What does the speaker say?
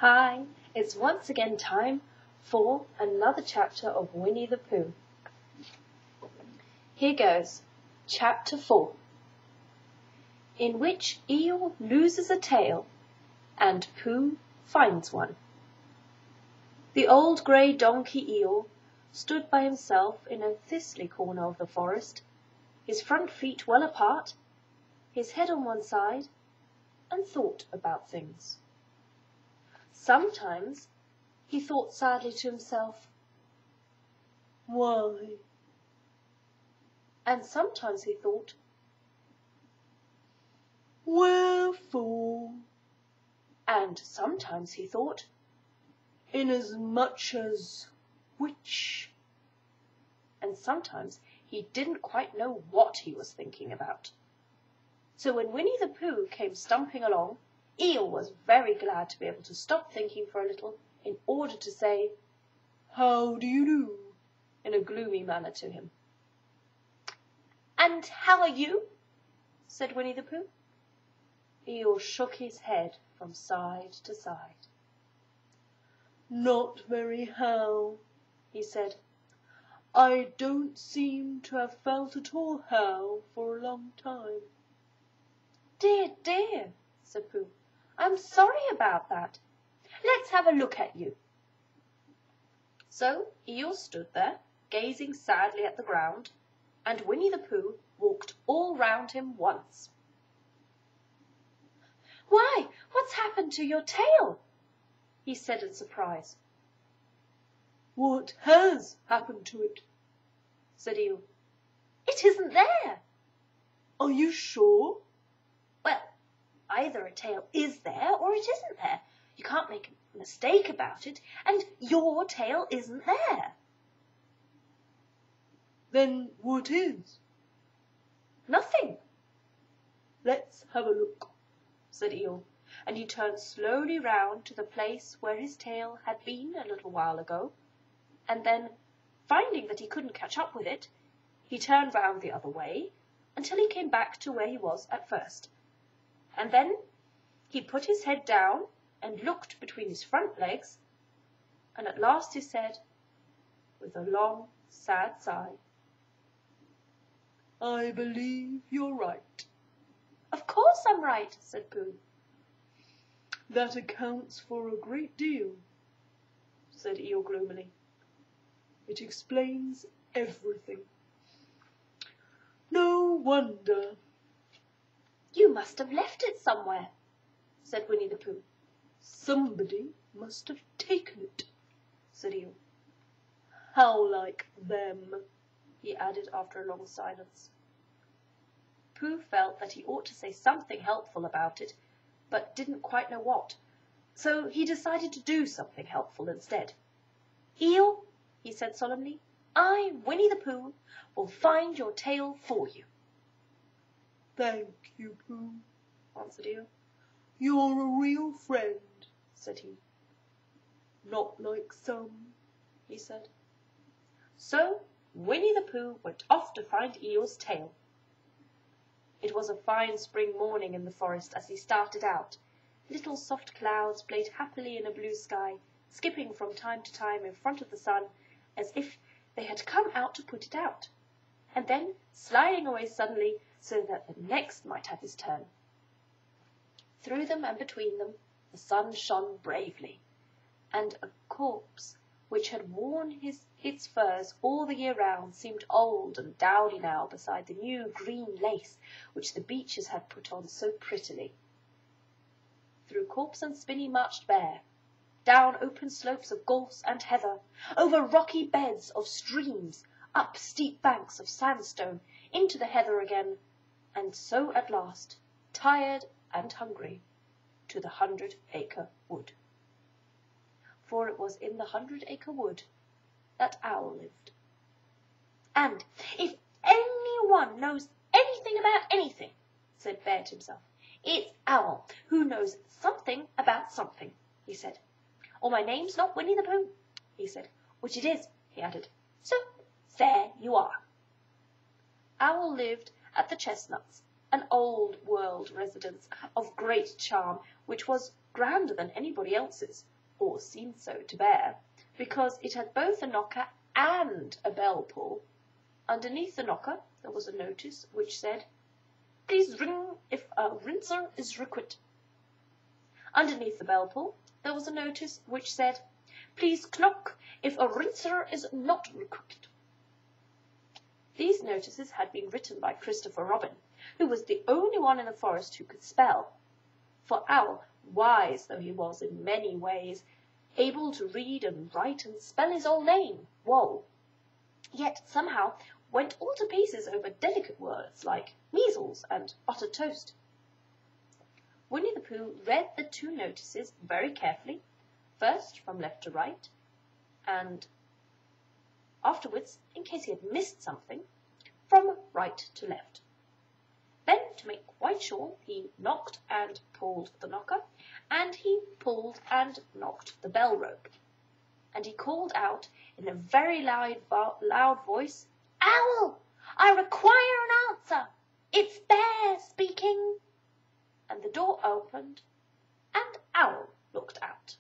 Hi, it's once again time for another chapter of Winnie the Pooh. Here goes, Chapter 4, in which Eel loses a tail and Pooh finds one. The old grey donkey Eel stood by himself in a thistly corner of the forest, his front feet well apart, his head on one side, and thought about things. Sometimes he thought sadly to himself, "Why?" And sometimes he thought, "Wherefore?" And sometimes he thought, "Inasmuch as which?" And sometimes he didn't quite know what he was thinking about. So when Winnie the Pooh came stumping along, Eel was very glad to be able to stop thinking for a little in order to say, "How do you do?" in a gloomy manner to him. "And how are you?" said Winnie the Pooh. Eel shook his head from side to side. "Not very how," he said. "I don't seem to have felt at all how for a long time." "Dear, dear," said Pooh, "I'm sorry about that. Let's have a look at you." So Eel stood there, gazing sadly at the ground, and Winnie the Pooh walked all round him once. "Why, what's happened to your tail?" he said in surprise. "What has happened to it?" said Eel. "It isn't there." "Are you sure?" "Well, either a tail is there or it isn't there. You can't make a mistake about it, and your tail isn't there." "Then what is?" "Nothing." "Let's have a look," said Eel, and he turned slowly round to the place where his tail had been a little while ago, and then, finding that he couldn't catch up with it, he turned round the other way until he came back to where he was at first, and then he put his head down and looked between his front legs, and at last he said, with a long, sad sigh, "I believe you're right." "Of course I'm right," said Pooh. "That accounts for a great deal," said Eel gloomily. "It explains everything. No wonder." "You must have left it somewhere," said Winnie the Pooh. "Somebody must have taken it," said Eel. "How like them," he added after a long silence. Pooh felt that he ought to say something helpful about it, but didn't quite know what, so he decided to do something helpful instead. "Eel," he said solemnly, "I, Winnie the Pooh, will find your tail for you." "Thank you, Pooh," answered Eel. "You're a real friend," said he. "Not like some," he said. So Winnie the Pooh went off to find Eel's tail. It was a fine spring morning in the forest as he started out. Little soft clouds played happily in a blue sky, skipping from time to time in front of the sun as if they had come out to put it out, and then sliding away suddenly so that the next might have his turn. Through them and between them the sun shone bravely, and a corpse which had worn its furs all the year round seemed old and dowdy now beside the new green lace which the beeches had put on so prettily. Through copse and spinney marched Bear, down open slopes of gorse and heather, over rocky beds of streams, up steep banks of sandstone, into the heather again, and so at last, tired and hungry, to the 100-acre wood. For it was in the 100-acre wood that Owl lived. "And if anyone knows anything about anything," said Bear to himself, "it's Owl, who knows something about something," he said. "Or my name's not Winnie the Pooh," he said, "which it is," he added. "So there you are." Owl lived at the chestnuts, an old-world residence of great charm, which was grander than anybody else's, or seemed so to bear, because it had both a knocker and a bell-pull. Underneath the knocker there was a notice which said, "Please ring if a rinser is required." Underneath the bell-pull there was a notice which said, "Please knock if a rinser is not required." These notices had been written by Christopher Robin, who was the only one in the forest who could spell. For Owl, wise though he was in many ways, able to read and write and spell his old name, Wal, yet somehow went all to pieces over delicate words like measles and buttered toast. Winnie the Pooh read the two notices very carefully, first from left to right, and afterwards, in case he had missed something, from right to left. Then, to make quite sure, he knocked and pulled the knocker, and he pulled and knocked the bell rope. And he called out in a very loud voice, "Owl, I require an answer. It's Bear speaking." And the door opened, and Owl looked out.